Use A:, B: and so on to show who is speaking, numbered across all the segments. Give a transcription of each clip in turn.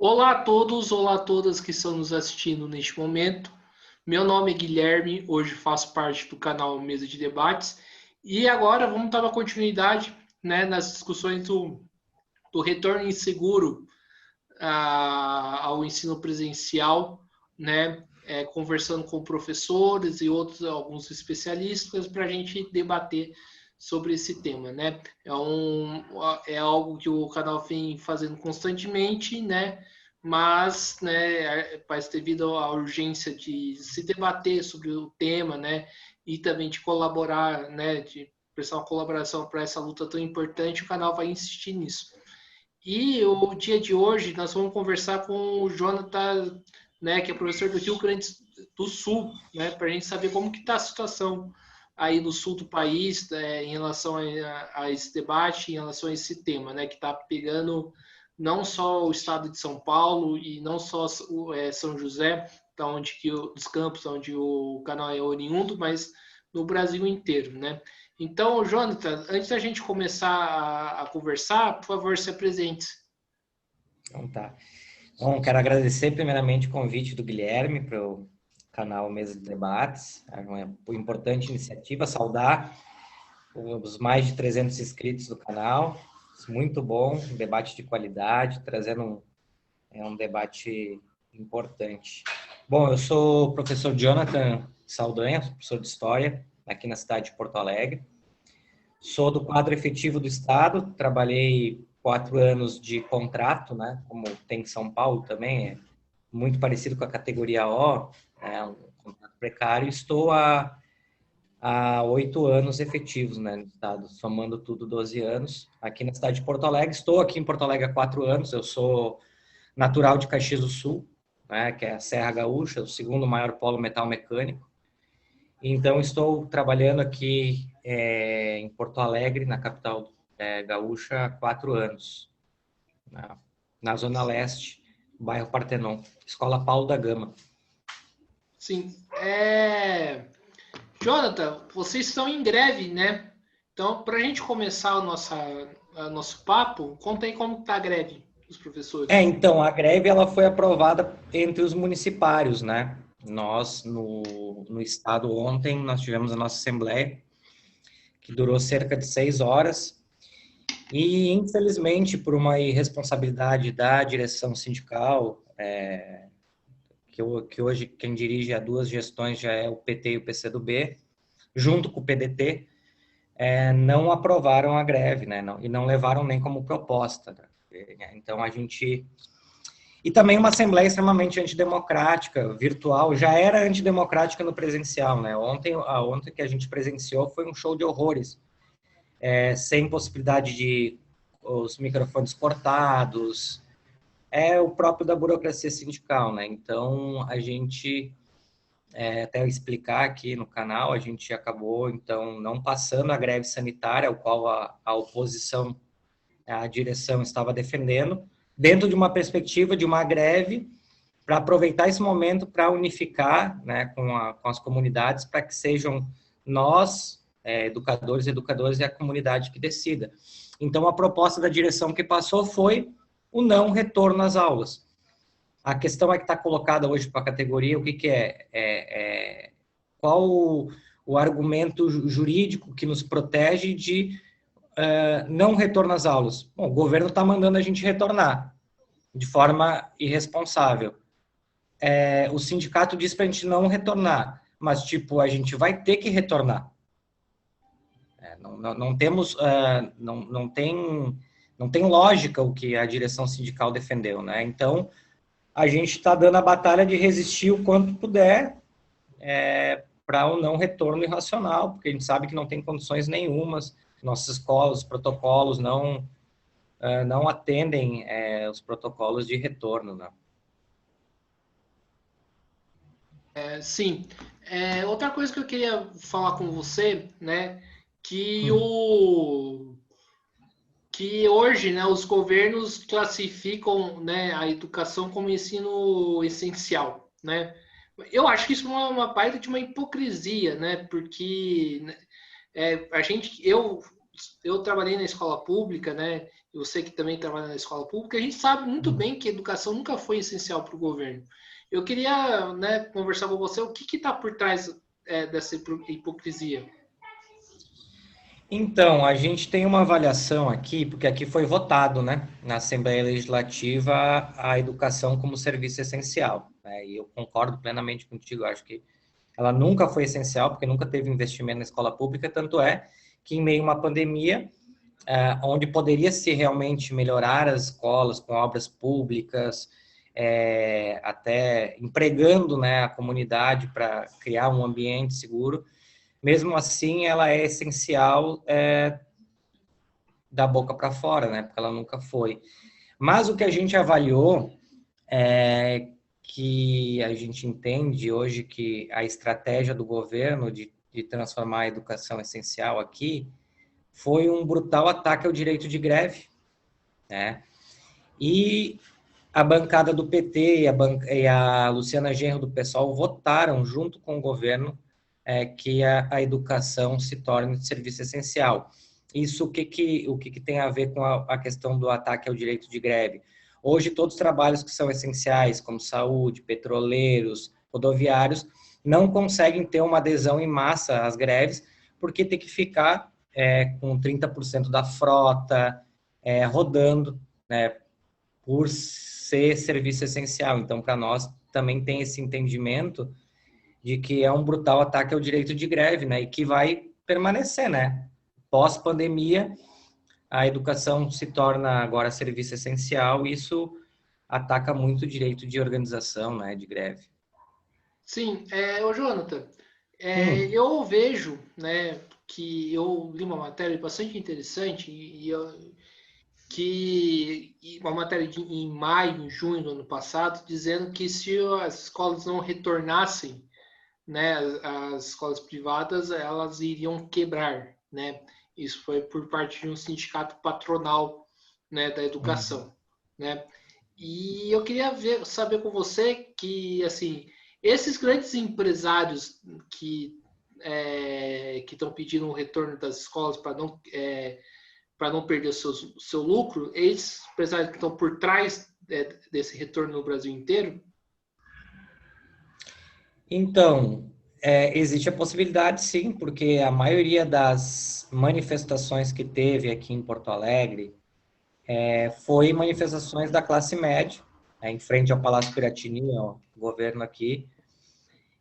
A: Olá a todos, olá a todas que estão nos assistindo neste momento. Meu nome é Guilherme, hoje faço parte do canal Mesa de Debates e agora vamos dar uma continuidade, nas discussões do retorno inseguro ao ensino presencial, conversando com professores e alguns especialistas para a gente debater sobre esse tema, né? É algo que o canal vem fazendo constantemente, né? Mas, devido à urgência de se debater sobre o tema, né? E também de colaborar, né? De prestar uma colaboração para essa luta tão importante, o canal vai insistir nisso. E o dia de hoje nós vamos conversar com o Jonathan, né, que é professor do Rio Grande do Sul, né, para a gente saber como que está a situação aí no sul do país, em relação a esse debate, em relação a esse tema, né, que está pegando não só o estado de São Paulo e não só São José, da onde dos campos onde o canal é oriundo, mas no Brasil inteiro, né? Então, Jonathan, antes da gente começar a conversar, por favor, se apresente.
B: Então tá. Bom, quero agradecer primeiramente o convite do Guilherme para o canal Mesa de Debates. É uma importante iniciativa, saudar os mais de 300 inscritos do canal. Muito bom, um debate de qualidade, trazendo um debate importante. Bom, eu sou o professor Jonathan Saldanha, professor de História, aqui na cidade de Porto Alegre. Sou do quadro efetivo do Estado, trabalhei 4 anos de contrato, né? Como tem em São Paulo também, é muito parecido com a categoria O, um contrato precário. Estou há 8 anos efetivos, né, no Estado, somando tudo 12 anos, aqui na cidade de Porto Alegre. Estou aqui em Porto Alegre há 4 anos, eu sou natural de Caxias do Sul, né, que é a Serra Gaúcha, o segundo maior polo metal mecânico. Então, estou trabalhando aqui em Porto Alegre, na capital gaúcha, há 4 anos, na Zona Leste, bairro Partenon, Escola Paulo da Gama.
A: Sim. Jonathan, vocês estão em greve, né? Então, para a gente começar o nosso papo, conta aí como está a greve dos professores.
B: Então, a greve ela foi aprovada entre os municipários, né? Nós, no estado, ontem, nós tivemos a nossa assembleia, que durou cerca de 6 horas, e, infelizmente, por uma irresponsabilidade da direção sindical, que hoje quem dirige a 2 gestões já é o PT e o PCdoB, junto com o PDT, não aprovaram a greve, né? E não levaram nem como proposta. Né? Então, a gente... E também uma assembleia extremamente antidemocrática, virtual, já era antidemocrática no presencial, né? Ontem que a gente presenciou foi um show de horrores, sem possibilidade de os microfones cortados, o próprio da burocracia sindical, né? Então, a gente, até eu explicar aqui no canal, a gente acabou, então, não passando a greve sanitária, ao qual a oposição, a direção estava defendendo, dentro de uma perspectiva de uma greve, para aproveitar esse momento para unificar, né, com as comunidades, para que sejam nós, educadores e educadoras, e a comunidade que decida. Então, a proposta da direção que passou foi o não retorno às aulas. A questão é que está colocada hoje para a categoria, o que é? Qual o argumento jurídico que nos protege de não retorno às aulas? Bom, o governo está mandando a gente retornar de forma irresponsável. O sindicato diz para a gente não retornar, mas, tipo, a gente vai ter que retornar. Não temos, não tem lógica o que a direção sindical defendeu, né? Então, a gente está dando a batalha de resistir o quanto puder para o não retorno irracional, porque a gente sabe que não tem condições nenhumas, nossas escolas, os protocolos não atendem os protocolos de retorno, né?
A: Sim. Outra coisa que eu queria falar com você, né, que hoje, né, os governos classificam, né, a educação como ensino essencial, né? Eu acho que isso é uma baita de uma hipocrisia, né? Porque eu trabalhei na escola pública, né? você que também trabalha na escola pública, a gente sabe muito bem que a educação nunca foi essencial para o governo. Eu queria, né, conversar com você o que está por trás dessa hipocrisia.
B: Então, a gente tem uma avaliação aqui, porque aqui foi votado, né, na Assembleia Legislativa a educação como serviço essencial, né, e eu concordo plenamente contigo, acho que ela nunca foi essencial, porque nunca teve investimento na escola pública, tanto é que em meio a uma pandemia, onde poderia se realmente melhorar as escolas com obras públicas, até empregando, né, a comunidade para criar um ambiente seguro, mesmo assim ela é essencial da boca para fora, né, porque ela nunca foi. Mas o que a gente avaliou é que a gente entende hoje que a estratégia do governo de transformar a educação essencial aqui foi um brutal ataque ao direito de greve, né? E a bancada do PT e a Luciana Genro do PSOL votaram junto com o governo que a educação se torne serviço essencial. Isso o que tem a ver com a questão do ataque ao direito de greve? Hoje, todos os trabalhos que são essenciais, como saúde, petroleiros, rodoviários, não conseguem ter uma adesão em massa às greves, porque tem que ficar com 30% da frota rodando, né, por ser serviço essencial. Então, para nós, também tem esse entendimento de que é um brutal ataque ao direito de greve, né, e que vai permanecer, né? Pós-pandemia, a educação se torna agora serviço essencial e isso ataca muito o direito de organização, né, de greve.
A: Sim, ô Jonathan,
B: Hum,
A: eu vejo, né, que eu li uma matéria bastante interessante uma matéria em maio, em junho do ano passado, dizendo que se as escolas não retornassem, né, as escolas privadas, elas iriam quebrar, né? Isso foi por parte de um sindicato patronal, né, da
B: hum.
A: educação, né? E eu queria saber com você que, assim, esses grandes empresários que estão pedindo o retorno das escolas para não perder o seu lucro, esses empresários que estão por trás desse retorno no Brasil inteiro.
B: Então, existe a possibilidade, sim, porque a maioria das manifestações que teve aqui em Porto Alegre foi manifestações da classe média, em frente ao Palácio Piratini, o governo aqui,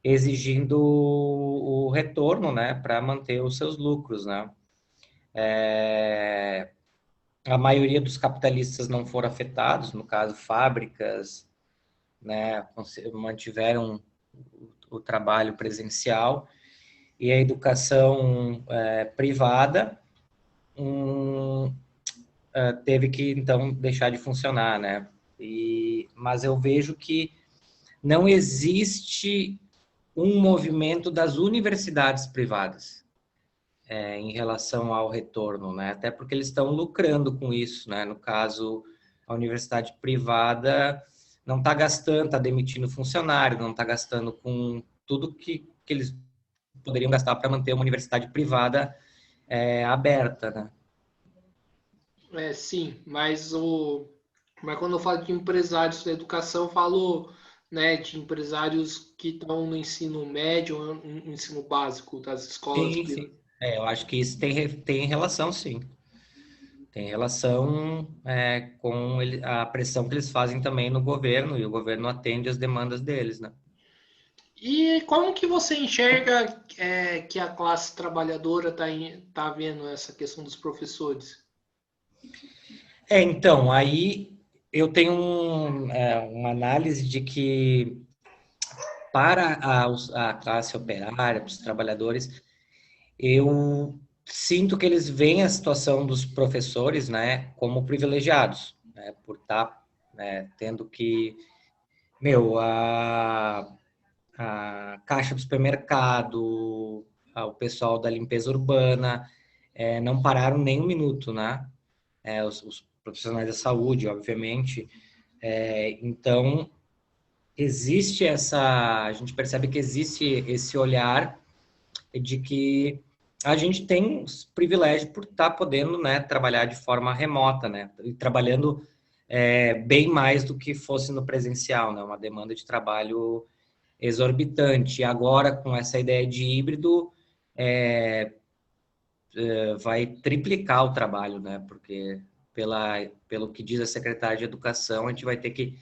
B: exigindo o retorno, né, para manter os seus lucros, né. A maioria dos capitalistas não foram afetados, no caso, fábricas, né, mantiveram o trabalho presencial, e a educação privada teve que, então, deixar de funcionar, né? Mas eu vejo que não existe um movimento das universidades privadas em relação ao retorno, né? Até porque eles estão lucrando com isso, né? No caso, a universidade privada não está gastando, está demitindo funcionário, não está gastando com tudo que eles poderiam gastar para manter uma universidade privada aberta, né?
A: Sim, mas quando eu falo de empresários da educação, eu falo, né, de empresários que estão no ensino médio, no ensino básico das escolas
B: Sim, sim.
A: privadas.
B: Eu acho que isso tem relação, sim. Tem relação com a pressão que eles fazem também no governo, e o governo atende às demandas deles, né?
A: E como que você enxerga que a classe trabalhadora tá vendo essa questão dos professores?
B: Então, aí eu tenho uma análise de que para a classe operária, para os trabalhadores, eu sinto que eles veem a situação dos professores, né, como privilegiados, né, por estar, né, tendo que, a caixa do supermercado, o pessoal da limpeza urbana, não pararam nem um minuto, né? Os profissionais da saúde, obviamente. Então, a gente percebe que existe esse olhar de que a gente tem os privilégios por estar podendo, né, trabalhar de forma remota, né, e trabalhando bem mais do que fosse no presencial, né, uma demanda de trabalho exorbitante. E agora, com essa ideia de híbrido, vai triplicar o trabalho, né, porque pelo que diz a secretária de Educação, a gente vai ter que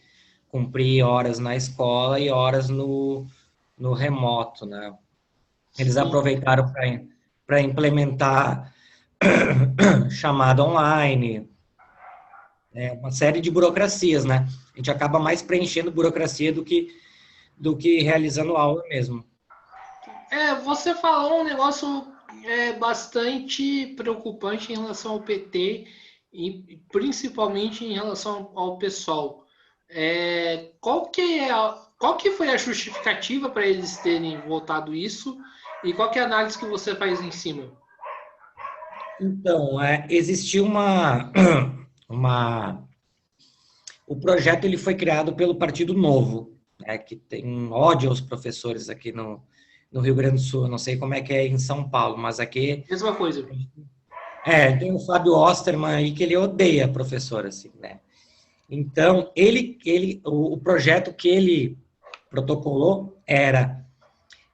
B: cumprir horas na escola e horas no remoto, né. Eles
A: Sim.
B: aproveitaram para implementar chamada online, uma série de burocracias, né? A gente acaba mais preenchendo burocracia do que realizando aula mesmo.
A: Você falou um negócio bastante preocupante em relação ao PT e principalmente em relação ao pessoal. Qual que foi a justificativa para eles terem votado isso e qual que é a análise que você faz em cima?
B: Então, existiu uma... O projeto ele foi criado pelo Partido Novo, né, que tem ódio aos professores aqui no Rio Grande do Sul. Eu não sei como é que é em São Paulo, mas aqui
A: Mesma coisa.
B: tem o Fábio Osterman aí que ele odeia professor, assim, né? Então, o projeto que ele protocolou era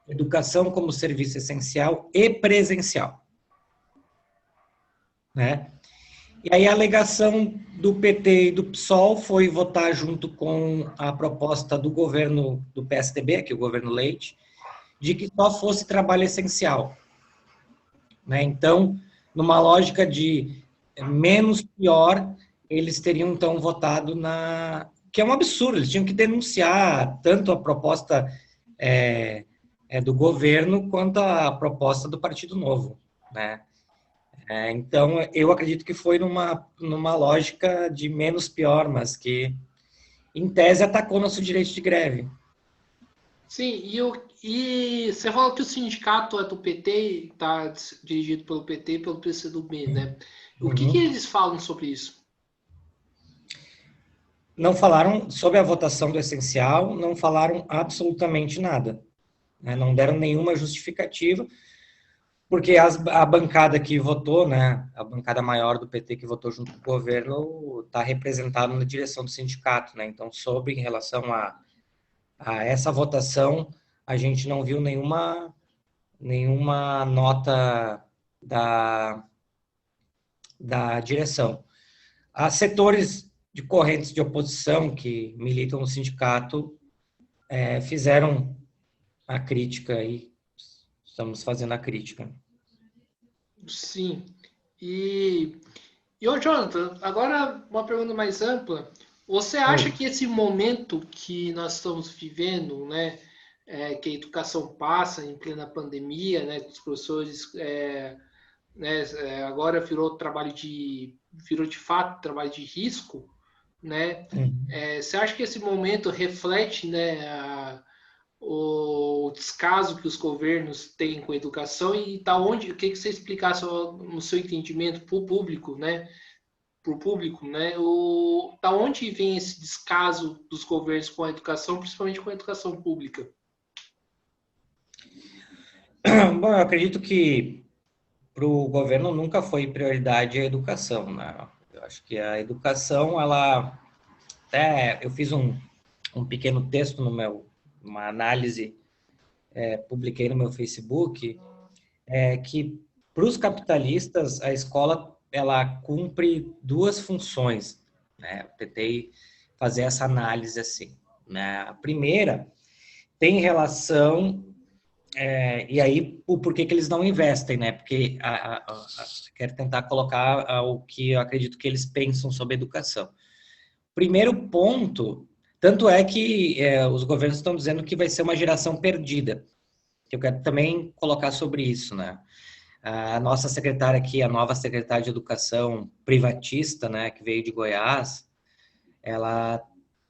B: educação como serviço essencial e presencial, né? E aí a alegação do PT e do PSOL foi votar junto com a proposta do governo do PSDB, que é o governo Leite, de que só fosse trabalho essencial, né? Então, numa lógica de menos pior, eles teriam então votado que é um absurdo, eles tinham que denunciar tanto a proposta do governo quanto a proposta do Partido Novo, né? Então, eu acredito que foi numa lógica de menos pior, mas que, em tese, atacou nosso direito de greve.
A: Sim, e você falou que o sindicato é do PT, está dirigido pelo PT e pelo PCdoB, né? O que
B: Uhum.
A: eles falam sobre isso?
B: Não falaram sobre a votação do essencial, não falaram absolutamente nada, né? Não deram nenhuma justificativa, porque a bancada que votou, né, a bancada maior do PT que votou junto com o governo, está representada na direção do sindicato, né? Então, sobre em relação a essa votação, a gente não viu nenhuma nota da direção. Há setores de correntes de oposição que militam no sindicato fizeram a crítica e estamos fazendo a crítica.
A: Sim. Ô Jonathan, agora uma pergunta mais ampla. Você acha
B: Oi.
A: que esse momento que nós estamos vivendo, né, que a educação passa em plena pandemia, né, que os professores agora virou de fato trabalho de risco, né? Você acha que esse momento reflete, né, o descaso que os governos têm com a educação e da onde, o que você explicasse no seu entendimento para o público, né? Para o público, né? Da onde vem esse descaso dos governos com a educação, principalmente com a educação pública?
B: Bom, eu acredito que para o governo nunca foi prioridade a educação, né? Eu acho que a educação, eu fiz um pequeno texto uma análise, publiquei no meu Facebook, que para os capitalistas a escola ela cumpre duas funções, né? Eu tentei fazer essa análise assim, né? A primeira tem relação e aí, por que eles não investem, né? Porque quero tentar colocar o que eu acredito que eles pensam sobre educação. Primeiro ponto, tanto é que os governos estão dizendo que vai ser uma geração perdida. Eu quero também colocar sobre isso, né? A nossa secretária aqui, a nova secretária de Educação privatista, né, que veio de Goiás, ela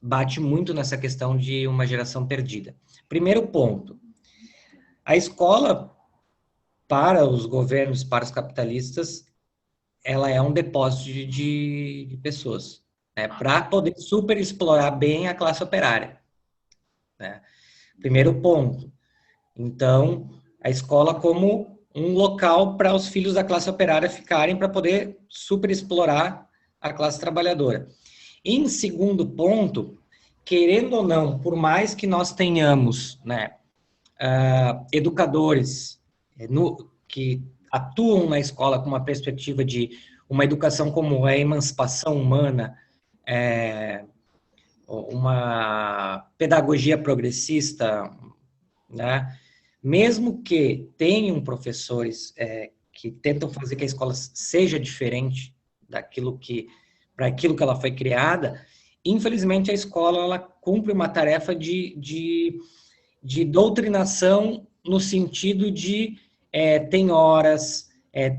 B: bate muito nessa questão de uma geração perdida. Primeiro ponto, a escola, para os governos, para os capitalistas, ela é um depósito de pessoas, né, para poder super explorar bem a classe operária, né? Primeiro ponto. Então, a escola como um local para os filhos da classe operária ficarem para poder superexplorar a classe trabalhadora. Em segundo ponto, querendo ou não, por mais que nós tenhamos, né, educadores que atuam na escola com uma perspectiva de uma educação como a emancipação humana, uma pedagogia progressista, né? Mesmo que tenham professores que tentam fazer que a escola seja diferente daquilo para aquilo que ela foi criada, infelizmente a escola ela cumpre uma tarefa de doutrinação no sentido de tem horas,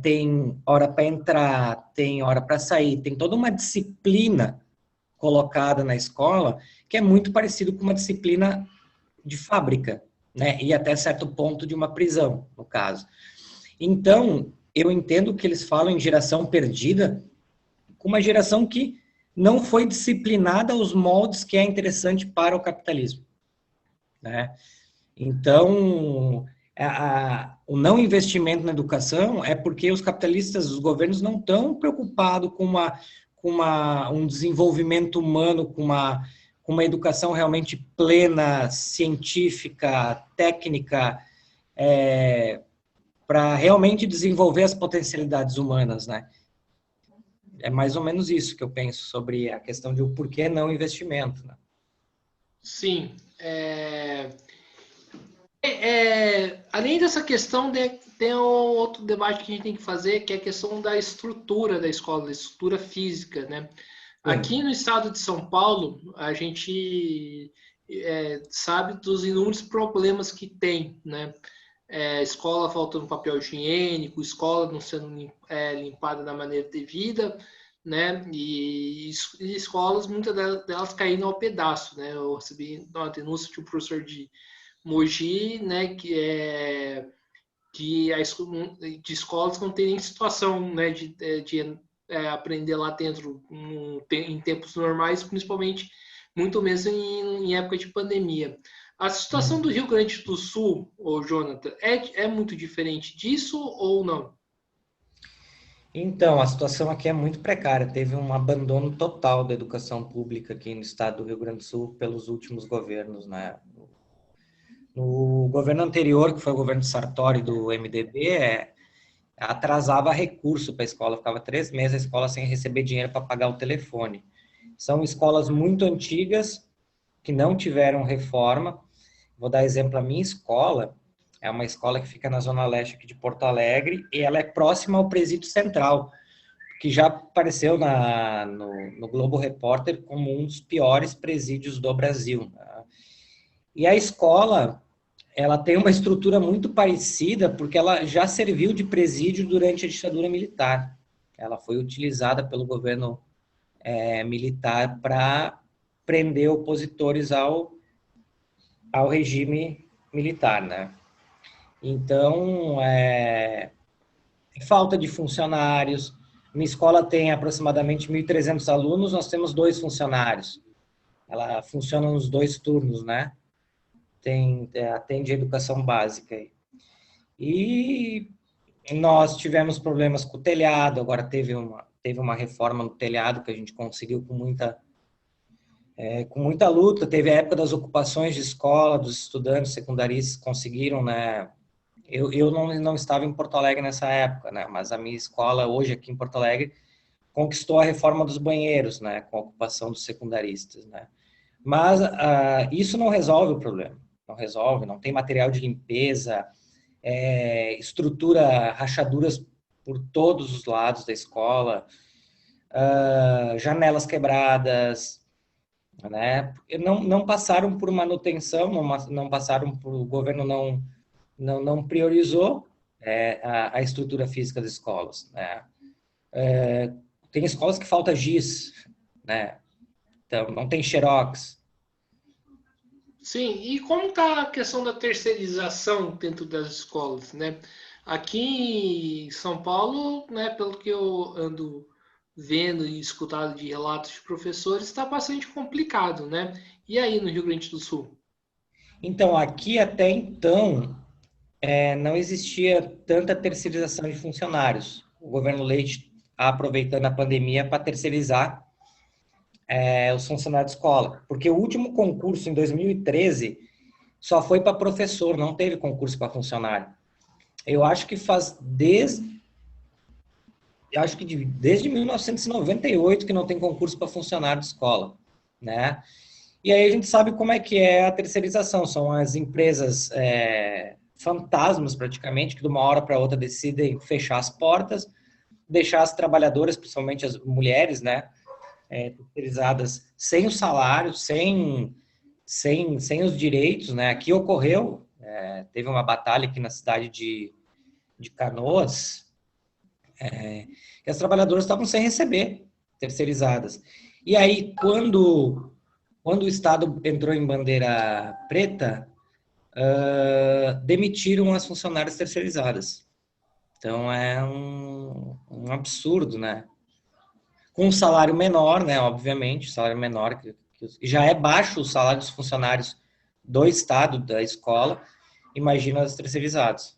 B: tem hora para entrar, tem hora para sair, tem toda uma disciplina colocada na escola que é muito parecido com uma disciplina de fábrica, né? E até certo ponto de uma prisão, no caso. Então, eu entendo que eles falam em geração perdida, com uma geração que não foi disciplinada aos moldes que é interessante para o capitalismo, né? Então, o não investimento na educação é porque os capitalistas, os governos não estão preocupados com um desenvolvimento humano, com uma educação realmente plena, científica, técnica, para realmente desenvolver as potencialidades humanas, né? É mais ou menos isso que eu penso sobre a questão de o porquê não investimento, né?
A: Sim. Além dessa questão, tem um outro debate que a gente tem que fazer, que é a questão da estrutura da escola, da estrutura física, né? Aqui no estado de São Paulo, a gente sabe dos inúmeros problemas que tem, né? Escola faltando papel higiênico, escola não sendo limpada da maneira devida, né? E escolas, muitas delas caindo ao pedaço, né? Eu recebi uma denúncia de um professor de Mogi, né? De escolas não terem situação, né? De aprender lá dentro em tempos normais, principalmente muito mesmo em época de pandemia. A situação do Rio Grande do Sul, Jonathan, é muito diferente disso ou não?
B: Então, a situação aqui é muito precária. Teve um abandono total da educação pública aqui no estado do Rio Grande do Sul pelos últimos governos, né? No governo anterior, que foi o governo de Sartori do MDB, atrasava recurso para a escola, ficava 3 meses a escola sem receber dinheiro para pagar o telefone. São escolas muito antigas, que não tiveram reforma. Vou dar exemplo, a minha escola é uma escola que fica na zona leste aqui de Porto Alegre, e ela é próxima ao Presídio Central, que já apareceu no Globo Repórter como um dos piores presídios do Brasil. E a escola, ela tem uma estrutura muito parecida, porque ela já serviu de presídio durante a ditadura militar. Ela foi utilizada pelo governo militar para prender opositores ao regime militar, né? Então, falta de funcionários. Minha escola tem aproximadamente 1.300 alunos, nós temos 2 funcionários. Ela funciona nos 2 turnos, né? Atende a educação básica. E nós tivemos problemas com o telhado, agora teve uma reforma no telhado que a gente conseguiu com muita luta. Teve a época das ocupações de escola, dos estudantes secundaristas conseguiram, né? Eu não estava em Porto Alegre nessa época, né? Mas a minha escola, hoje aqui em Porto Alegre, conquistou a reforma dos banheiros, né? Com a ocupação dos secundaristas, né? Mas isso não resolve o problema. Não resolve, não tem material de limpeza, estrutura, rachaduras por todos os lados da escola, janelas quebradas, né? Não passaram por manutenção, não passaram por, o governo não priorizou a estrutura física das escolas, né? Tem escolas que falta giz, né? Então, não tem xerox.
A: Sim, e como está a questão da terceirização dentro das escolas, né? Aqui em São Paulo, né, pelo que eu ando vendo e escutado de relatos de professores, está bastante complicado, né? E aí no Rio Grande do Sul?
B: Então, aqui até então, não existia tanta terceirização de funcionários. O governo Leite aproveitando a pandemia para terceirizar os funcionários de escola, porque o último concurso em 2013 só foi para professor, não teve concurso para funcionário. Eu acho que desde 1998 que não tem concurso para funcionário de escola, né? E aí a gente sabe como é que é a terceirização, são as empresas fantasmas praticamente, que de uma hora para outra decidem fechar as portas, deixar as trabalhadoras, principalmente as mulheres, né, terceirizadas sem o salário, sem os direitos, né? Aqui ocorreu, teve uma batalha aqui na cidade de Canoas, que as trabalhadoras estavam sem receber, terceirizadas. E aí, quando o Estado entrou em bandeira preta, demitiram as funcionárias terceirizadas. Então, é um absurdo, né? Com um salário menor, né? Obviamente, salário menor, já é baixo o salário dos funcionários do Estado, da escola, imagina os terceirizados.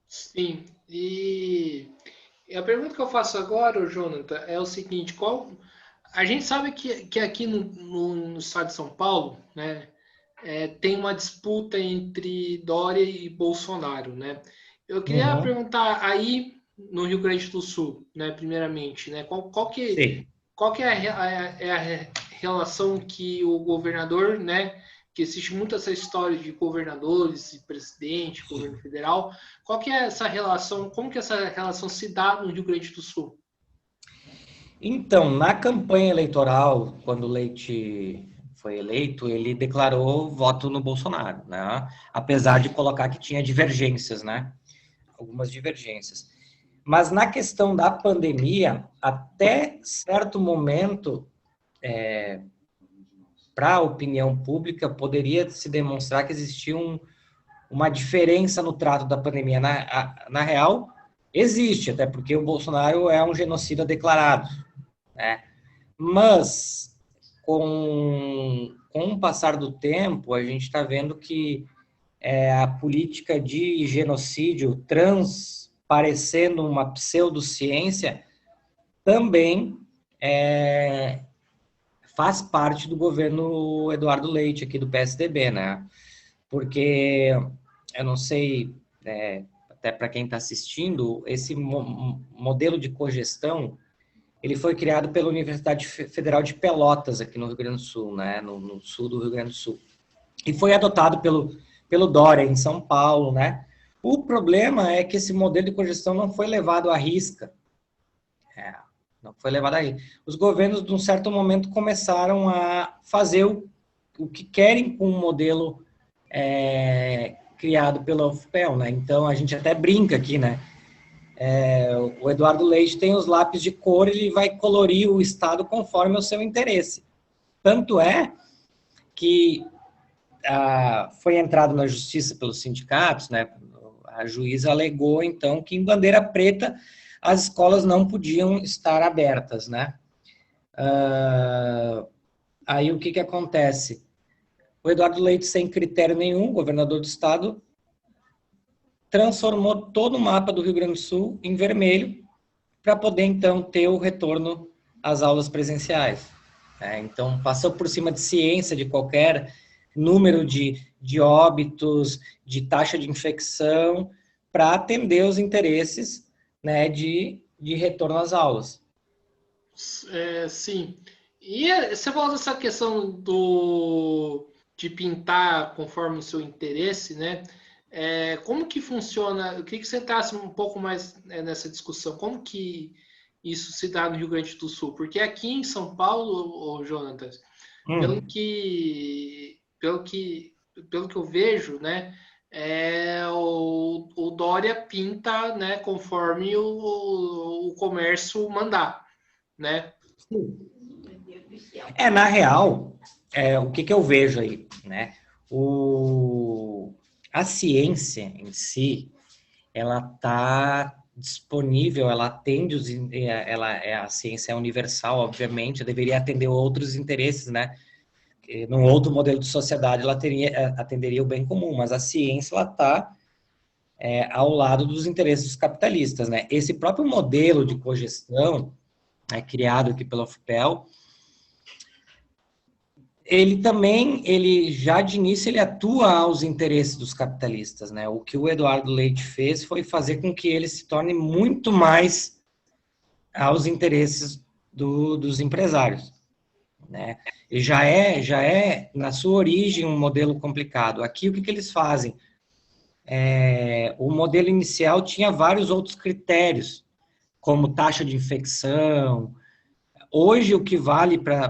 A: Sim, e a pergunta que eu faço agora, Jonathan, é o seguinte: a gente sabe que aqui no estado de São Paulo, né, tem uma disputa entre Dória e Bolsonaro, né? Eu queria
B: Uhum.
A: perguntar aí no Rio Grande do Sul, né, primeiramente, né,
B: Sim.
A: qual que é a relação que o governador, né, que existe muito essa história de governadores e presidente, governo federal, qual que é essa relação, como que essa relação se dá no Rio Grande do Sul?
B: Então, na campanha eleitoral, quando o Leite foi eleito, ele declarou voto no Bolsonaro, né? Apesar de colocar que tinha divergências, né? Algumas divergências. Mas na questão da pandemia, até certo momento, para a opinião pública, poderia se demonstrar que existia uma diferença no trato da pandemia. Na real, existe, até porque o Bolsonaro é um genocida declarado, né? Mas, com o passar do tempo, a gente está vendo que a política de genocídio transparecendo uma pseudociência também faz parte do governo Eduardo Leite, aqui do PSDB, né? Porque, eu não sei, até para quem está assistindo, esse modelo de cogestão, ele foi criado pela Universidade Federal de Pelotas, aqui no Rio Grande do Sul, né? No sul do Rio Grande do Sul. E foi adotado pelo Dória, em São Paulo, né? O problema é que esse modelo de cogestão não foi levado à risca. Não foi levado a risca. Os governos, de um certo momento, começaram a fazer o que querem com o modelo criado pela UFPEL, né? Então, a gente até brinca aqui, né? O Eduardo Leite tem os lápis de cor, ele vai colorir o Estado conforme o seu interesse. Tanto é que foi entrado na justiça pelos sindicatos, né? A juíza alegou, então, que em bandeira preta as escolas não podiam estar abertas, né? Aí o que acontece? O Eduardo Leite, sem critério nenhum, governador do estado, transformou todo o mapa do Rio Grande do Sul em vermelho para poder, então, ter o retorno às aulas presenciais. Então, passou por cima de ciência, de qualquer número de óbitos, de taxa de infecção, para atender os interesses, né, de retorno às aulas.
A: Sim. E você falou dessa questão de pintar conforme o seu interesse, né? Como que funciona? Eu queria que você entrasse um pouco mais nessa discussão. Como que isso se dá no Rio Grande do Sul? Porque aqui em São Paulo, Jonatas, pelo que eu vejo, né? O Dória pinta, né, conforme o comércio mandar, né?
B: Na real, o que eu vejo aí, né? A ciência em si, ela está disponível, ela atende a ciência é universal, obviamente, deveria atender outros interesses, né? Num outro modelo de sociedade, ela atenderia o bem comum, mas a ciência, ela está ao lado dos interesses dos capitalistas, né? Esse próprio modelo de cogestão, criado aqui pela UFPEL, ele já de início, ele atua aos interesses dos capitalistas, né? O que o Eduardo Leite fez foi fazer com que ele se torne muito mais aos interesses dos empresários, né? E já é, na sua origem, um modelo complicado. Aqui, o que eles fazem? O modelo inicial tinha vários outros critérios, como taxa de infecção. Hoje, o que vale para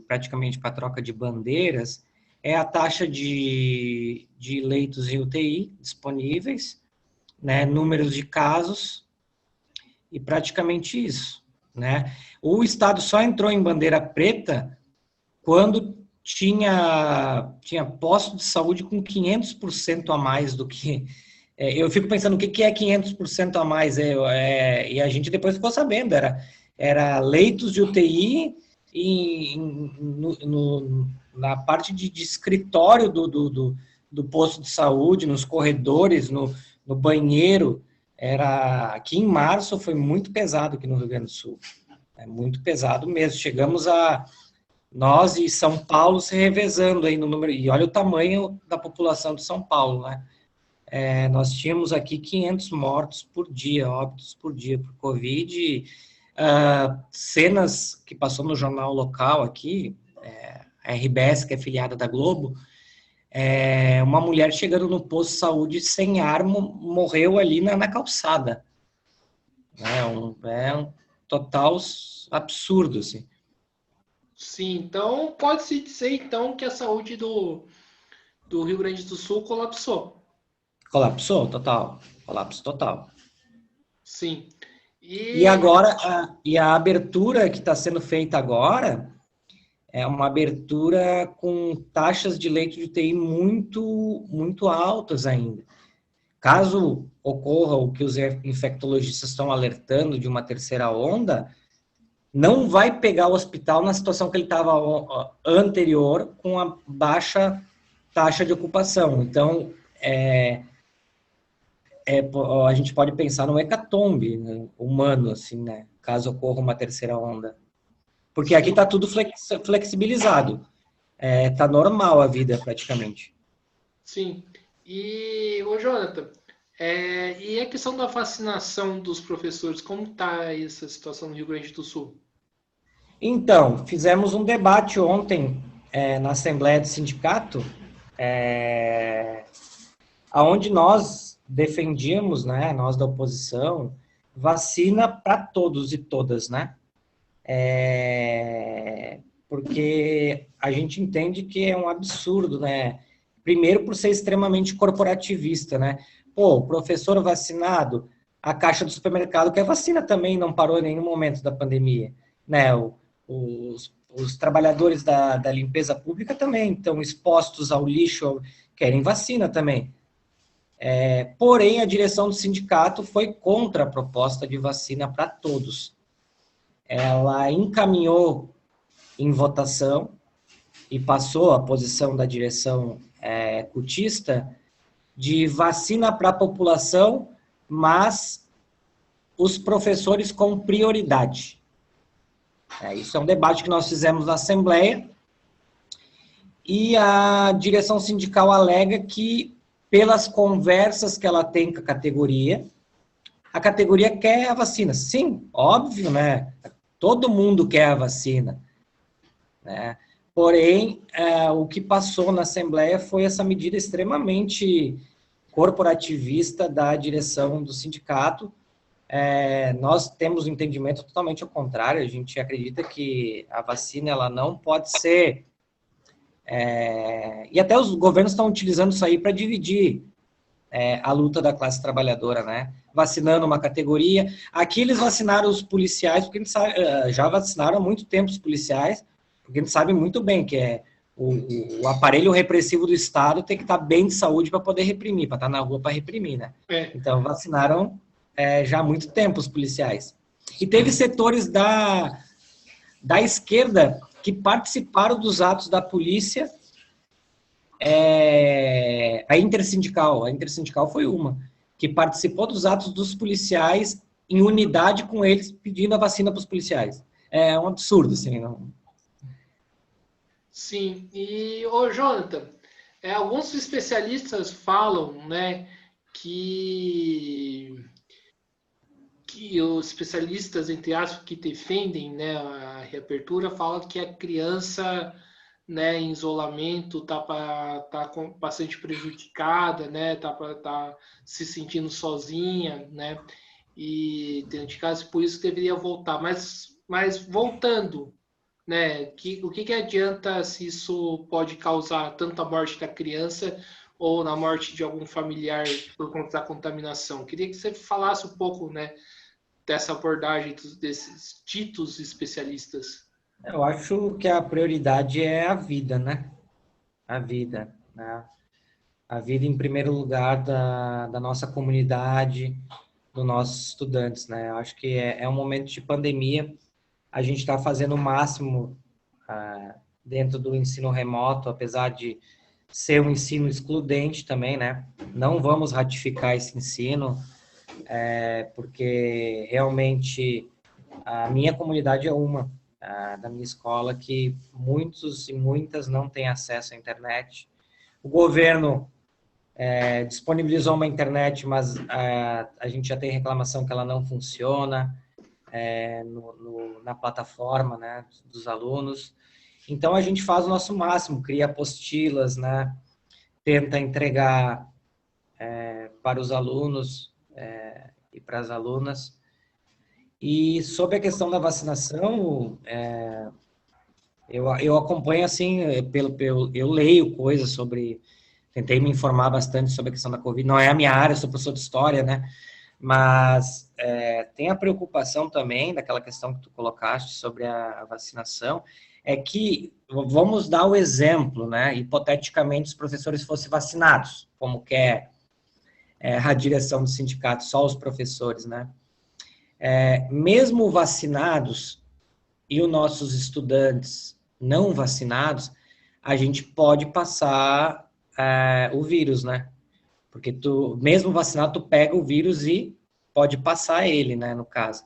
B: praticamente para a troca de bandeiras, é a taxa de leitos em UTI disponíveis, né, números de casos, e praticamente isso, né? O Estado só entrou em bandeira preta quando tinha posto de saúde com 500% a mais do que... eu fico pensando, o que é 500% a mais? E a gente depois ficou sabendo, era leitos de UTI na parte de escritório do posto de saúde, nos corredores, no banheiro. Aqui em março foi muito pesado aqui no Rio Grande do Sul. Muito pesado mesmo. Chegamos nós e São Paulo se revezando aí no número, e olha o tamanho da população de São Paulo, né? Nós tínhamos aqui 500 mortos por dia, óbitos por dia por Covid. Cenas que passou no jornal local aqui, a RBS, que é filiada da Globo, uma mulher chegando no posto de saúde sem arma, morreu ali na calçada. É um total absurdo, assim.
A: Sim, então pode-se dizer então que a saúde do Rio Grande do Sul colapsou.
B: Colapsou, total. Colapso total.
A: Sim.
B: E agora, a abertura que está sendo feita agora é uma abertura com taxas de leito de UTI muito, muito altas ainda. Caso ocorra o que os infectologistas estão alertando de uma terceira onda, não vai pegar o hospital na situação que ele estava anterior, com a baixa taxa de ocupação. Então, a gente pode pensar no hecatombe, né, humano, assim, né, caso ocorra uma terceira onda. Porque aqui está tudo flexibilizado. Está normal a vida, praticamente.
A: Sim. E, Jonathan, e a questão da vacinação dos professores, como está essa situação no Rio Grande do Sul?
B: Então, fizemos um debate ontem na Assembleia do Sindicato, onde nós defendíamos, né, nós da oposição, vacina para todos e todas, né? Porque a gente entende que é um absurdo, né? Primeiro, por ser extremamente corporativista, né? Pô, o professor vacinado, a caixa do supermercado quer vacina também, não parou em nenhum momento da pandemia, né? Os trabalhadores da limpeza pública também estão expostos ao lixo, querem vacina também. Porém, a direção do sindicato foi contra a proposta de vacina para todos. Ela encaminhou em votação e passou a posição da direção cutista de vacina para a população, mas os professores com prioridade. Isso é um debate que nós fizemos na Assembleia, e a direção sindical alega que, pelas conversas que ela tem com a categoria quer a vacina. Sim, óbvio, né? Todo mundo quer a vacina, né? Porém, o que passou na Assembleia foi essa medida extremamente corporativista da direção do sindicato. Nós temos um entendimento totalmente ao contrário. A gente acredita que a vacina ela não pode ser... e até os governos estão utilizando isso aí para dividir a luta da classe trabalhadora, né? Vacinando uma categoria. Aqui eles vacinaram os policiais, porque a gente sabe, já vacinaram há muito tempo os policiais, porque a gente sabe muito bem que o aparelho repressivo do Estado tem que estar bem de saúde para poder reprimir, para estar na rua para reprimir, né? Então, vacinaram já há muito tempo os policiais. E teve setores da esquerda que participaram dos atos da polícia a intersindical foi uma, que participou dos atos dos policiais em unidade com eles, pedindo a vacina para os policiais. É um absurdo, assim, não...
A: Sim, e ô Jonathan, alguns especialistas falam, né, que os especialistas, entre aspas, que defendem, né, a reapertura, falam que a criança, né, em isolamento tá bastante prejudicada, né, tá se sentindo sozinha, né, e dentro de casa, por isso que deveria voltar. Mas voltando, né, o que adianta se isso pode causar tanto a morte da criança ou na morte de algum familiar por conta da contaminação? Queria que você falasse um pouco, né, dessa abordagem desses ditos especialistas.
B: Eu acho que a prioridade é a vida, né? A vida, né? A vida em primeiro lugar da nossa comunidade, dos nossos estudantes, né? Eu acho que é um momento de pandemia, a gente está fazendo o máximo dentro do ensino remoto, apesar de ser um ensino excludente também, né? Não vamos ratificar esse ensino, porque realmente a minha comunidade é uma, da minha escola, que muitos e muitas não têm acesso à internet. O governo disponibilizou uma internet, mas a gente já tem reclamação que ela não funciona na plataforma, né, dos alunos. Então a gente faz o nosso máximo, cria apostilas, né, tenta entregar para os alunos e para as alunas. E sobre a questão da vacinação, eu acompanho assim, eu leio coisas sobre, tentei me informar bastante sobre a questão da Covid. Não é a minha área, eu sou professor de história, né? Mas tem a preocupação também daquela questão que tu colocaste sobre a vacinação, é que, vamos dar o exemplo, né? Hipoteticamente, os professores fossem vacinados, como quer a direção do sindicato, só os professores, né? Mesmo vacinados e os nossos estudantes não vacinados, a gente pode passar o vírus, né? Porque tu, mesmo vacinado, tu pega o vírus e pode passar ele, né, no caso.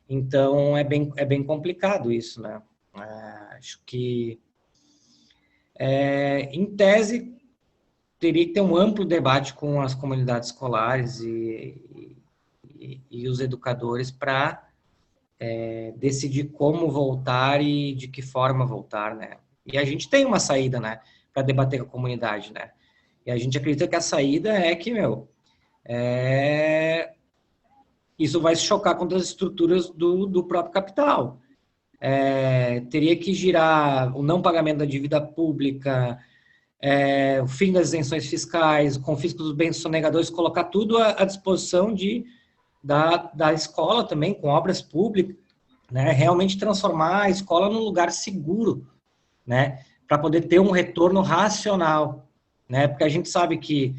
B: Então, é bem complicado isso, né? Acho que, em tese, teria que ter um amplo debate com as comunidades escolares e os educadores para decidir como voltar e de que forma voltar, né? E a gente tem uma saída, né, para debater com a comunidade, né? E a gente acredita que a saída é que, isso vai se chocar contra as estruturas do próprio capital. Teria que girar o não pagamento da dívida pública, o fim das isenções fiscais, o confisco dos bens sonegadores, colocar tudo à disposição da escola também, com obras públicas, né? Realmente transformar a escola num lugar seguro, né? Para poder ter um retorno racional, né? Porque a gente sabe que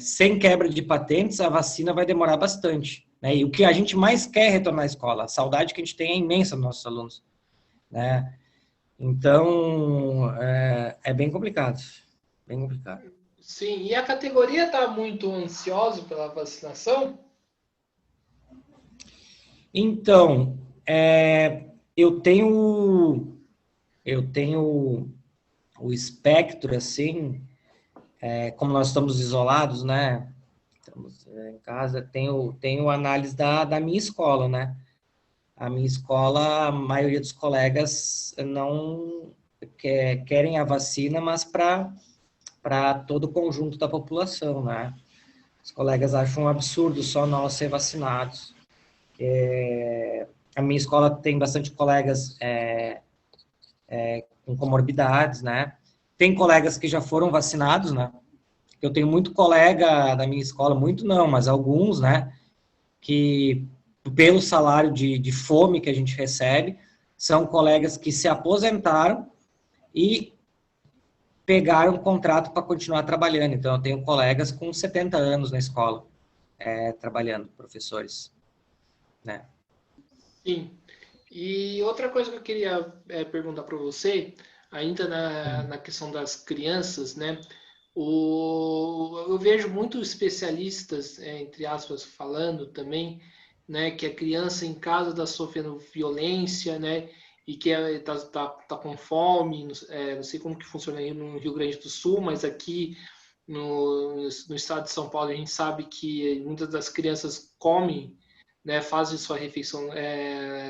B: sem quebra de patentes, a vacina vai demorar bastante. Né? E o que a gente mais quer é retornar à escola. A saudade que a gente tem é imensa dos nossos alunos. Né? Então, é bem complicado. Bem complicado.
A: Sim, e a categoria está muito ansiosa pela vacinação?
B: Então, eu tenho o espectro, assim, como nós estamos isolados, né? Estamos em casa, tenho análise da minha escola, né? A minha escola, a maioria dos colegas não querem a vacina, mas para todo o conjunto da população, né? Os colegas acham um absurdo só nós ser vacinados. A minha escola tem bastante colegas com comorbidades, né? Tem colegas que já foram vacinados, né? Eu tenho muito colega da minha escola, muito não, mas alguns, né? Que pelo salário de fome que a gente recebe, são colegas que se aposentaram e pegaram um contrato para continuar trabalhando. Então, eu tenho colegas com 70 anos na escola, trabalhando, professores, né?
A: Sim. E outra coisa que eu queria perguntar para você, ainda na questão das crianças, né? Eu vejo muitos especialistas, entre aspas, falando também, né, que a criança em casa está sofrendo violência, né, e que tá com fome, não sei como que funciona aí no Rio Grande do Sul, mas aqui no estado de São Paulo a gente sabe que muitas das crianças comem, né, fazem sua refeição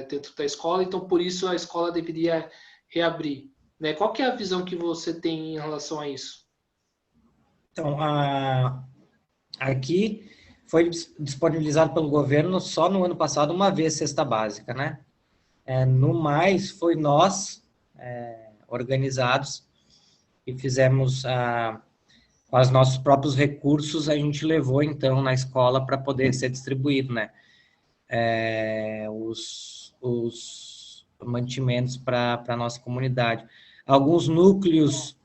A: dentro da escola, então por isso a escola deveria reabrir, né? Qual que é a visão que você tem em relação a isso?
B: Então, aqui foi disponibilizado pelo governo só no ano passado uma vez cesta básica, né? No mais, foi nós, organizados, e fizemos, com os nossos próprios recursos, a gente levou, então, na escola para poder ser distribuído, né? Os mantimentos para a nossa comunidade. Alguns núcleos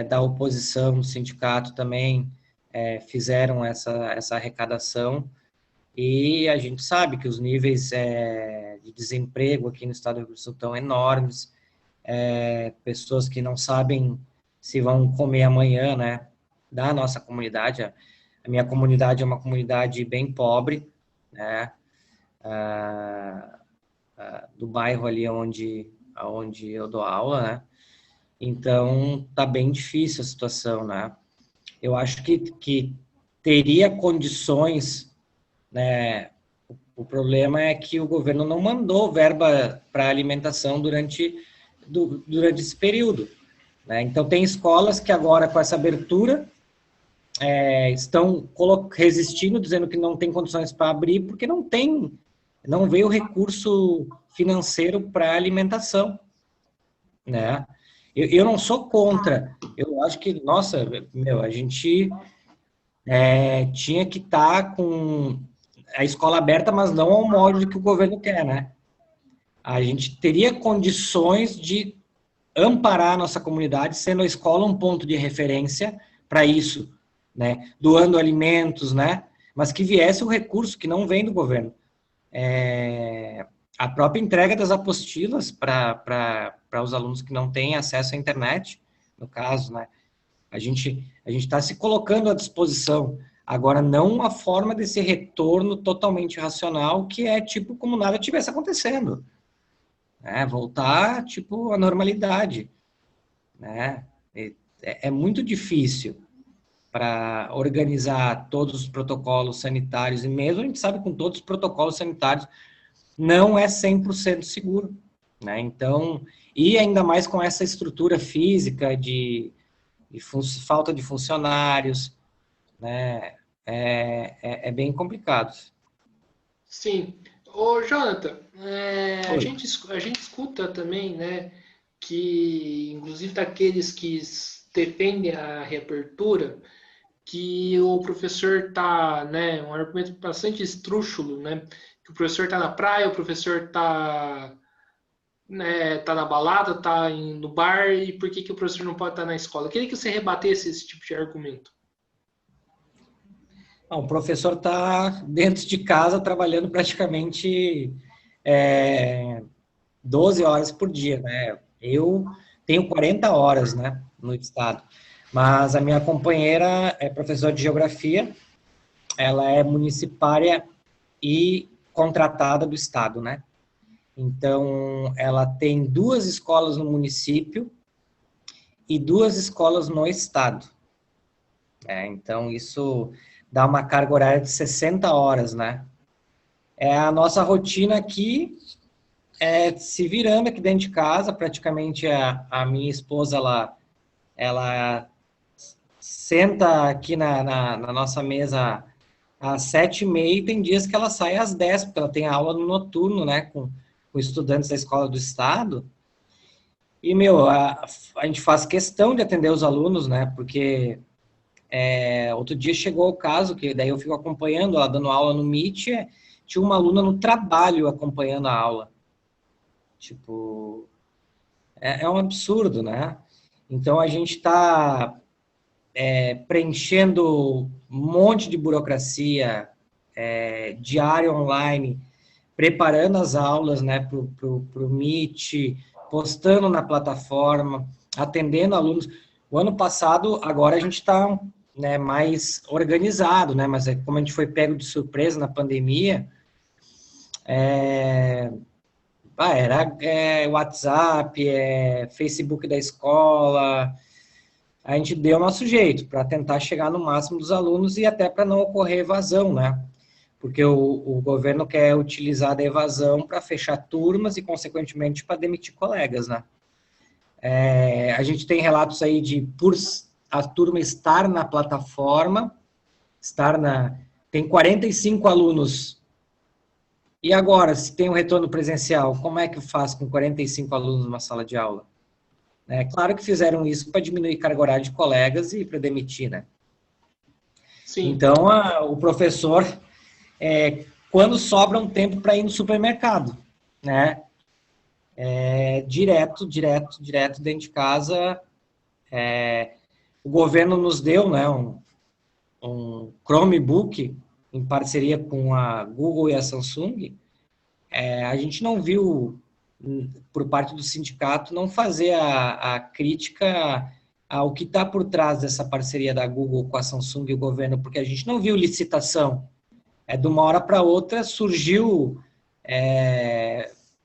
B: da oposição, do sindicato também fizeram essa arrecadação, e a gente sabe que os níveis de desemprego aqui no estado do Rio Grande do Sul estão enormes, pessoas que não sabem se vão comer amanhã, né, da nossa comunidade. A minha comunidade é uma comunidade bem pobre, né, do bairro ali onde eu dou aula, né, então tá bem difícil a situação, né. Eu acho que teria condições, né. O problema é que o governo não mandou verba para alimentação durante esse período, né? Então, tem escolas que agora, com essa abertura, estão resistindo, dizendo que não tem condições para abrir, porque não veio recurso financeiro para alimentação, né? Eu não sou contra, eu acho que, nossa, a gente tinha que estar com a escola aberta, mas não ao modo que o governo quer, né? A gente teria condições de amparar a nossa comunidade, sendo a escola um ponto de referência para isso, né? Doando alimentos, né? Mas que viesse o recurso que não vem do governo. A própria entrega das apostilas para os alunos que não têm acesso à internet, no caso, né? A gente está se colocando à disposição. Agora, não uma forma desse retorno totalmente racional, que é tipo como nada tivesse acontecendo. Né? Voltar, tipo, à normalidade. Né? É muito difícil para organizar todos os protocolos sanitários, e mesmo a gente sabe que com todos os protocolos sanitários não é 100% seguro. Né? Então, e ainda mais com essa estrutura física de falta de funcionários, né? É bem complicado.
A: Sim. Ô, Jonathan, a gente escuta também, né, que, inclusive daqueles que defendem a reabertura, que o professor tá, né, um argumento bastante esdrúxulo, né, que o professor tá na praia, o professor tá, né, tá na balada, tá no bar, e por que o professor não pode estar na escola? Eu queria que você rebatesse esse tipo de argumento.
B: O professor está dentro de casa trabalhando praticamente 12 horas por dia, né? Eu tenho 40 horas, né, no estado, mas a minha companheira é professora de geografia, ela é municipária e contratada do estado, né? Então, ela tem 2 escolas no município e 2 escolas no estado. Então, isso dá uma carga horária de 60 horas, né? A nossa rotina aqui se virando aqui dentro de casa, praticamente a minha esposa, ela senta aqui na nossa mesa às 7h30, e tem dias que ela sai às 10, porque ela tem aula no noturno, né, com estudantes da escola do estado, e, a gente faz questão de atender os alunos, né, porque outro dia chegou o caso, que daí eu fico acompanhando, ela dando aula no Meet, tinha uma aluna no trabalho acompanhando a aula. Tipo, é um absurdo, né? Então, a gente está preenchendo um monte de burocracia, diário online, preparando as aulas, né, para o Meet, postando na plataforma, atendendo alunos. O ano passado, agora a gente está, né, mais organizado, né? Mas como a gente foi pego de surpresa na pandemia, era WhatsApp, Facebook da escola. A gente deu o nosso jeito para tentar chegar no máximo dos alunos e até para não ocorrer evasão, né? Porque o governo quer utilizar da evasão para fechar turmas e, consequentemente, para demitir colegas, né? A gente tem relatos aí de, por a turma estar na plataforma, tem 45 alunos. E agora, se tem um retorno presencial, como é que faz com 45 alunos numa sala de aula? É claro que fizeram isso para diminuir carga horária de colegas e para demitir, né?
A: Sim.
B: Então, o professor, quando sobra um tempo para ir no supermercado, né? Direto dentro de casa. O governo nos deu, né, um Chromebook em parceria com a Google e a Samsung. A gente não viu, por parte do sindicato, não fazer a crítica ao que está por trás dessa parceria da Google com a Samsung e o governo, porque a gente não viu licitação. De uma hora para outra surgiu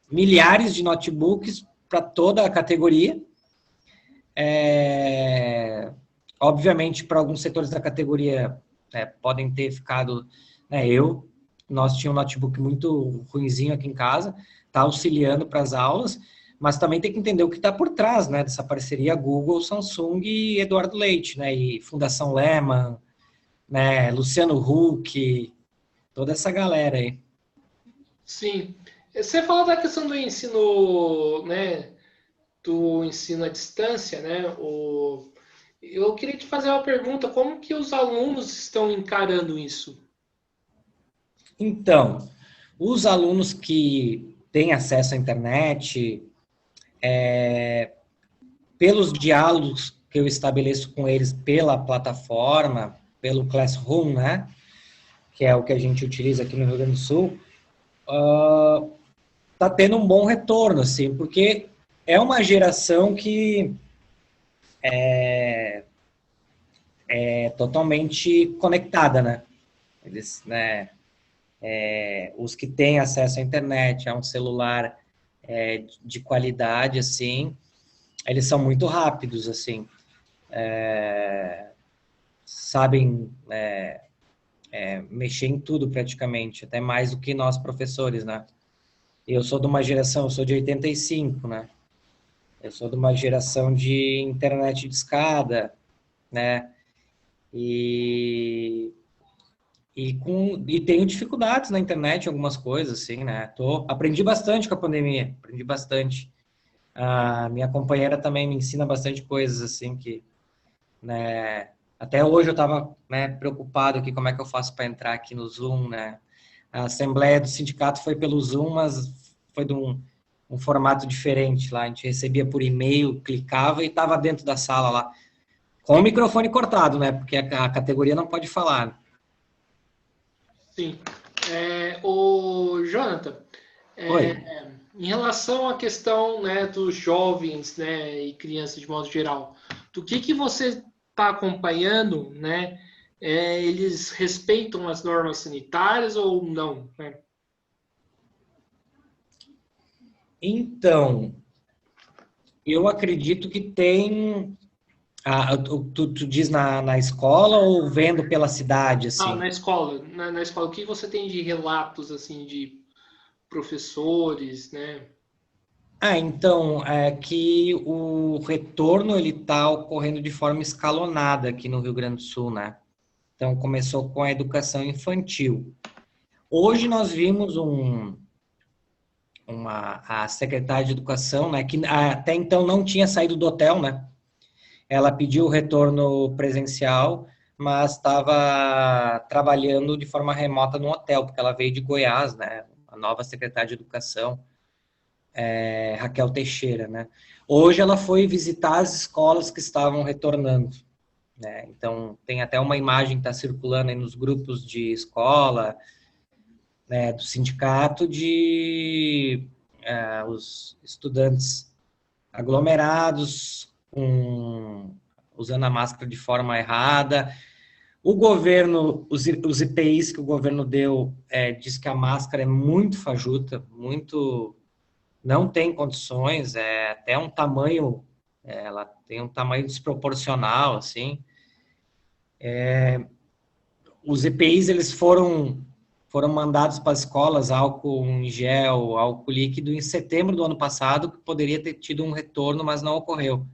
B: milhares de notebooks para toda a categoria. Obviamente, para alguns setores da categoria, podem ter ficado, nós tínhamos um notebook muito ruinzinho aqui em casa, está auxiliando para as aulas, mas também tem que entender o que está por trás, né, dessa parceria Google, Samsung e Eduardo Leite, né, e Fundação Lehman, né, Luciano Huck, toda essa galera aí.
A: Sim. Você falou da questão do ensino, né, do ensino à distância, né, eu queria te fazer uma pergunta, como que os alunos estão encarando isso?
B: Então, os alunos que têm acesso à internet, pelos diálogos que eu estabeleço com eles pela plataforma, pelo Classroom, né, que é o que a gente utiliza aqui no Rio Grande do Sul, tá tendo um bom retorno, assim, porque é uma geração que é totalmente conectada, né? Eles, né, os que têm acesso à internet, a um celular de qualidade, assim, eles são muito rápidos, assim, sabem mexer em tudo praticamente, até mais do que nós professores, né? Eu sou de uma geração, eu sou de 85, né? Eu sou de uma geração de internet de escada, né? E tenho dificuldades na internet, algumas coisas, assim, né? Aprendi bastante com a pandemia, aprendi bastante. A minha companheira também me ensina bastante coisas, assim, que, né? Até hoje eu estava, né, preocupado aqui como é que eu faço para entrar aqui no Zoom, né? A assembleia do sindicato foi pelo Zoom, mas foi de um formato diferente lá. A gente recebia por e-mail, clicava e estava dentro da sala lá. Com o microfone cortado, né? Porque a categoria não pode falar.
A: Sim. O Jonathan,
B: Oi.
A: em relação à questão, né, dos jovens, né, e crianças de modo geral, do que você está acompanhando, né? Eles respeitam as normas sanitárias ou não? Né?
B: Então, eu acredito que tem... tu diz na escola ou vendo pela cidade, assim?
A: Na escola. Na escola, o que você tem de relatos, assim, de professores, né?
B: Então, é que o retorno, ele está ocorrendo de forma escalonada aqui no Rio Grande do Sul, né? Então, começou com a educação infantil. Hoje nós vimos a secretária de Educação, né, que até então não tinha saído do hotel, né? Ela pediu o retorno presencial, mas estava trabalhando de forma remota no hotel, porque ela veio de Goiás, né? A nova secretária de Educação, Raquel Teixeira, né? Hoje ela foi visitar as escolas que estavam retornando, né? Então, tem até uma imagem que está circulando aí nos grupos de escola, né, do sindicato, de os estudantes aglomerados, usando a máscara de forma errada. O governo, os EPIs que o governo deu, diz que a máscara é muito fajuta, não tem condições, até um tamanho, ela tem um tamanho desproporcional, assim. Os EPIs, eles foram mandados para as escolas, álcool em gel, álcool líquido, em setembro do ano passado, que poderia ter tido um retorno, mas não ocorreu.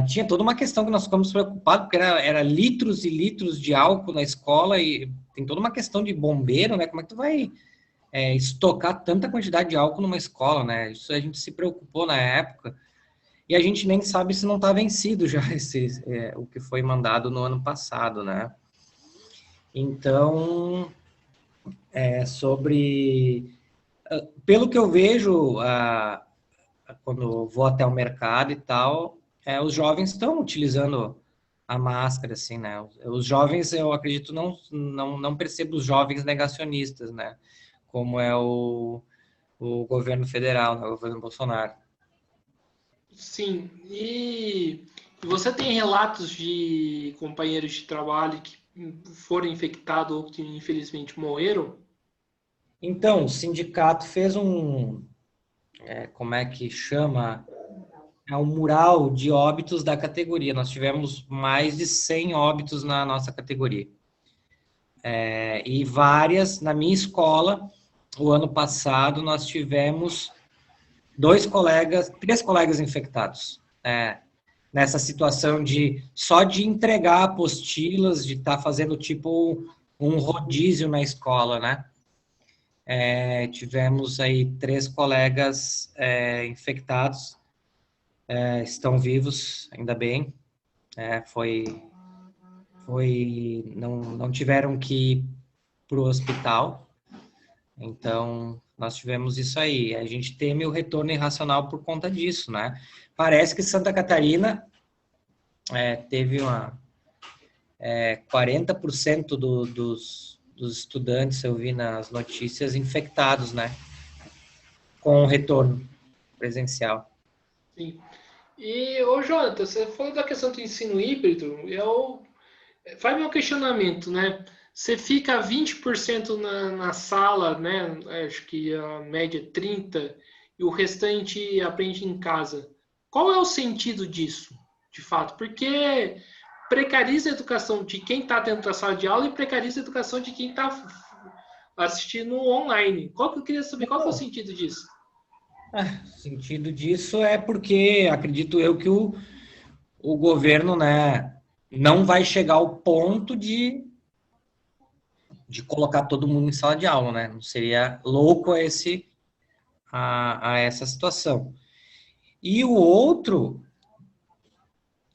B: Tinha toda uma questão que nós ficamos preocupados, porque era litros e litros de álcool na escola, e tem toda uma questão de bombeiro, né? Como é que tu vai estocar tanta quantidade de álcool numa escola, né? Isso a gente se preocupou na época, e a gente nem sabe se não está vencido já o que foi mandado no ano passado, né? Então, pelo que eu vejo, quando vou até o mercado e tal, os jovens estão utilizando a máscara, assim, né? Os jovens, eu acredito, não percebo os jovens negacionistas, né? Como é o governo federal, né? O governo Bolsonaro.
A: Sim, e você tem relatos de companheiros de trabalho que foram infectados ou que infelizmente morreram?
B: Então, o sindicato fez como é que chama? É um mural de óbitos da categoria. Nós tivemos mais de 100 óbitos na nossa categoria. E na minha escola, o ano passado, nós tivemos três colegas infectados. Nessa situação só de entregar apostilas, de estar fazendo tipo um rodízio na escola, né? Tivemos aí 3 colegas infectados, estão vivos, ainda bem. Não tiveram que ir para o hospital, então nós tivemos isso aí. A gente teme o retorno irracional por conta disso, né? Parece que Santa Catarina teve 40% dos estudantes, eu vi nas notícias, infectados, né? Com o retorno presencial.
A: Sim. E, Jonathan, você falou da questão do ensino híbrido, faz meu questionamento, né? Você fica 20% na sala, né? Acho que a média é 30%, e o restante aprende em casa. Qual é o sentido disso, de fato? Porque precariza a educação de quem está dentro da sala de aula e precariza a educação de quem está assistindo online. Eu queria saber qual que é o sentido disso?
B: O sentido disso é porque acredito eu que o governo, né, não vai chegar ao ponto de colocar todo mundo em sala de aula, né? Não seria louco a essa situação. E o outro,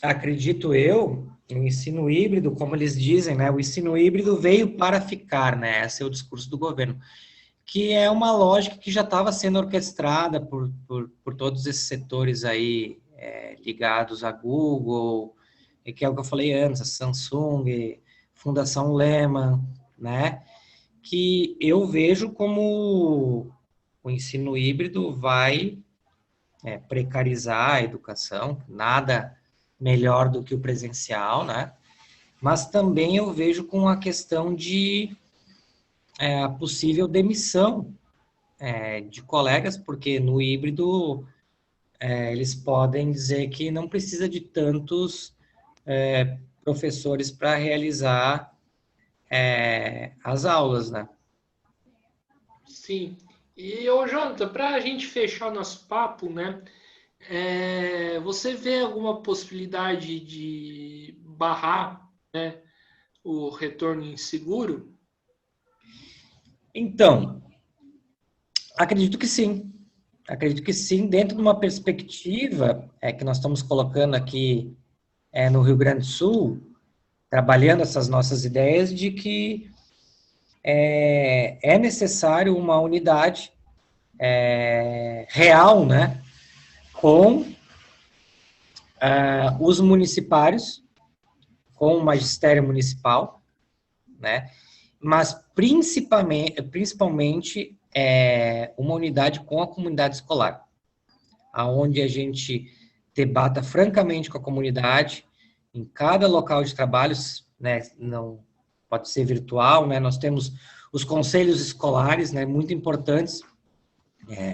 B: acredito eu, o ensino híbrido, como eles dizem, né? O ensino híbrido veio para ficar, né? Esse é o discurso do governo, que é uma lógica que já estava sendo orquestrada por todos esses setores aí ligados a Google, que é o que eu falei antes, a Samsung, Fundação Lehman, né? Que eu vejo como o ensino híbrido vai precarizar a educação, nada melhor do que o presencial, né? Mas também eu vejo com a questão de a possível demissão de colegas, porque no híbrido eles podem dizer que não precisa de tantos professores para realizar as aulas, né?
A: Sim. E, Jonathan, para a gente fechar nosso papo, né? Você vê alguma possibilidade de barrar, né, o retorno inseguro?
B: Então, acredito que sim. Acredito que sim, dentro de uma perspectiva que nós estamos colocando aqui no Rio Grande do Sul, trabalhando essas nossas ideias de que é necessário uma unidade real, né, com os municipários, com o magistério municipal, né, mas principalmente uma unidade com a comunidade escolar. aonde a gente debata francamente com a comunidade, em cada local de trabalho, né, não pode ser virtual, né, nós temos os conselhos escolares, né, muito importantes,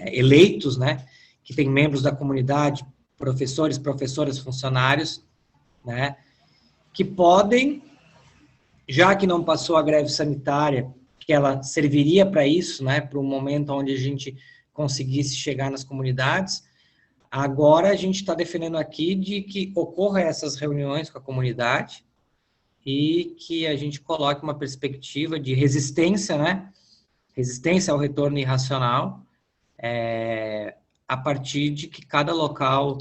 B: eleitos, né, que tem membros da comunidade, professores, professoras, funcionários, né, que podem, já que não passou a greve sanitária, que ela serviria para isso, né, para um momento onde a gente conseguisse chegar nas comunidades, agora a gente está defendendo aqui de que ocorra essas reuniões com a comunidade e que a gente coloque uma perspectiva de resistência, né, resistência ao retorno irracional, a partir de que cada local,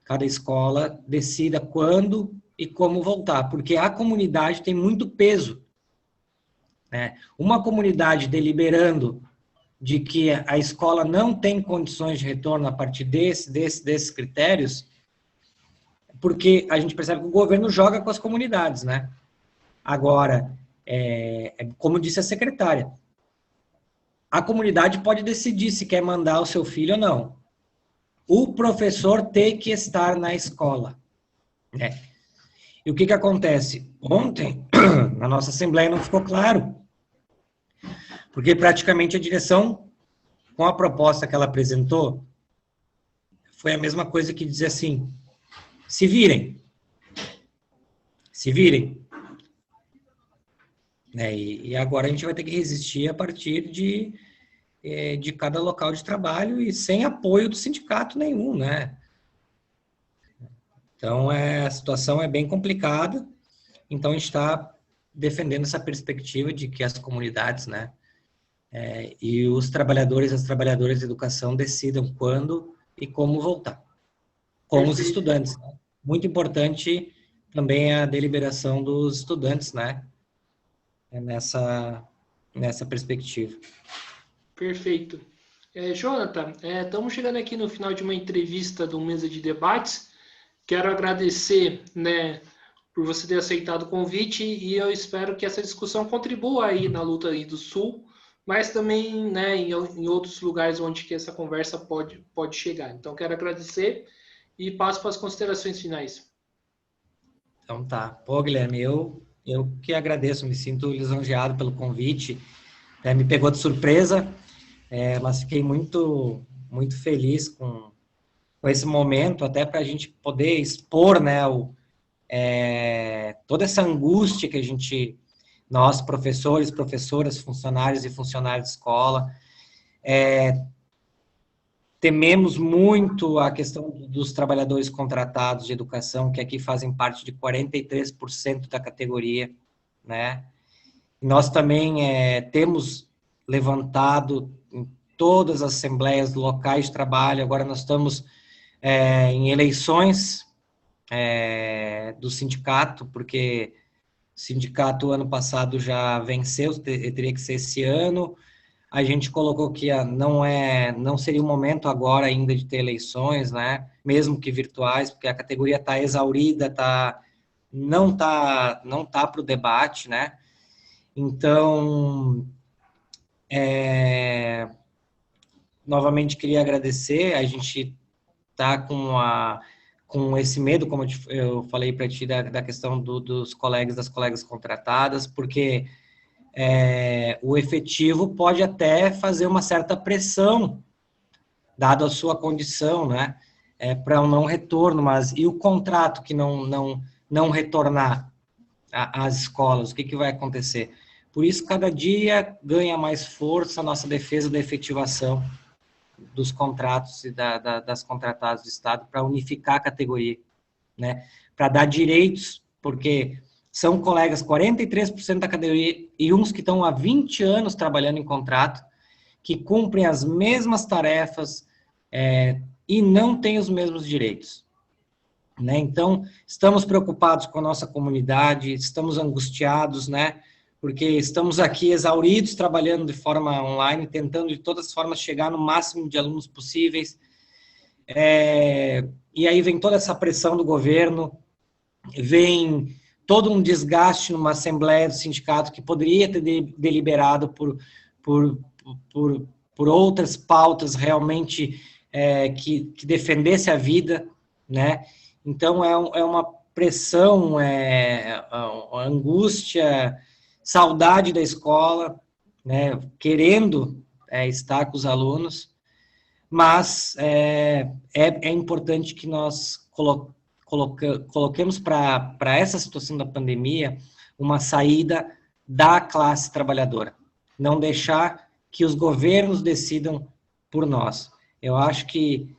B: cada escola decida quando e como voltar, porque a comunidade tem muito peso, né? Uma comunidade deliberando de que a escola não tem condições de retorno a partir desses critérios, porque a gente percebe que o governo joga com as comunidades, né? Agora, como disse a secretária, a comunidade pode decidir se quer mandar o seu filho ou não. O professor tem que estar na escola, né? E o que acontece? Ontem, na nossa assembleia, não ficou claro, porque praticamente a direção, com a proposta que ela apresentou, foi a mesma coisa que dizer assim, se virem. E agora a gente vai ter que resistir a partir de cada local de trabalho e sem apoio do sindicato nenhum, né? Então, a situação é bem complicada, então a gente está defendendo essa perspectiva de que as comunidades, né, e os trabalhadores e as trabalhadoras de educação decidam quando e como voltar, com os estudantes, né? Muito importante também a deliberação dos estudantes, né, nessa perspectiva.
A: Perfeito. Jonathan, estamos chegando aqui no final de uma entrevista do Mesa de Debates. Quero agradecer, né, por você ter aceitado o convite e eu espero que essa discussão contribua aí na luta aí do Sul, mas também, né, em outros lugares onde que essa conversa pode chegar. Então, quero agradecer e passo para as considerações finais.
B: Então tá. Pô, Guilherme, eu que agradeço, me sinto lisonjeado pelo convite, me pegou de surpresa, mas fiquei muito, muito feliz com esse momento, até para a gente poder expor, né, toda essa angústia que nós, professores, professoras, funcionários e funcionários de escola, tememos muito a questão dos trabalhadores contratados de educação, que aqui fazem parte de 43% da categoria, né? Nós também temos levantado em todas as assembleias locais de trabalho, agora nós estamos em eleições do sindicato, porque o sindicato ano passado já venceu, teria que ser esse ano. A gente colocou que não seria o momento agora ainda de ter eleições, né? Mesmo que virtuais, porque a categoria está exaurida, não tá para o debate, né? Então, novamente queria agradecer. A gente tá com esse medo, como eu falei para ti, da questão dos colegas, das colegas contratadas, porque o efetivo pode até fazer uma certa pressão, dado a sua condição, né, para um não retorno, mas e o contrato que não retornar às escolas, o que vai acontecer? Por isso, cada dia ganha mais força a nossa defesa da efetivação dos contratos e das contratadas do Estado para unificar a categoria, né? Para dar direitos, porque são colegas, 43% da categoria, e uns que estão há 20 anos trabalhando em contrato, que cumprem as mesmas tarefas e não têm os mesmos direitos, né? Então, estamos preocupados com a nossa comunidade, estamos angustiados, né? Porque estamos aqui exauridos, trabalhando de forma online, tentando de todas as formas chegar no máximo de alunos possíveis. E aí vem toda essa pressão do governo, vem todo um desgaste numa assembleia do sindicato que poderia ter deliberado por outras pautas realmente que defendesse a vida, né? Então, é uma pressão, a angústia, saudade da escola, né? Querendo estar com os alunos, mas é importante que nós coloquemos para essa situação da pandemia uma saída da classe trabalhadora, não deixar que os governos decidam por nós. Eu acho que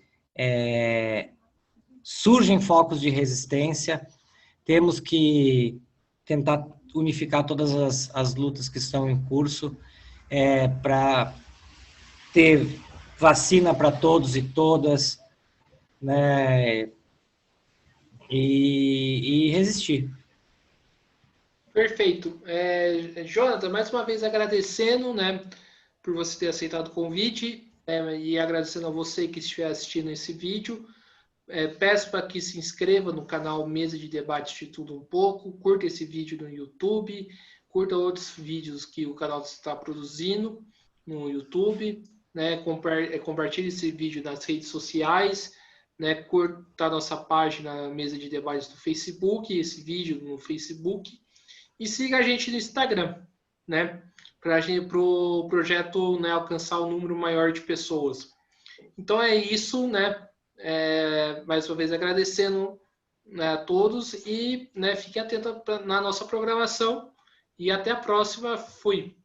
B: surgem focos de resistência, temos que tentar unificar todas as lutas que estão em curso para ter vacina para todos e todas, né, e resistir.
A: Perfeito. Jonathan, mais uma vez agradecendo, né, por você ter aceitado o convite, e agradecendo a você que estiver assistindo esse vídeo. Peço para que se inscreva no canal Mesa de Debates de Tudo Um Pouco, curta esse vídeo no YouTube, curta outros vídeos que o canal está produzindo no YouTube, né, compartilhe esse vídeo nas redes sociais, né, curta a nossa página Mesa de Debates do Facebook, esse vídeo no Facebook, e siga a gente no Instagram, né, para o projeto, né, alcançar um número maior de pessoas. Então é isso, né? Mais uma vez agradecendo, né, a todos e, né, fique atento na nossa programação e até a próxima. Fui!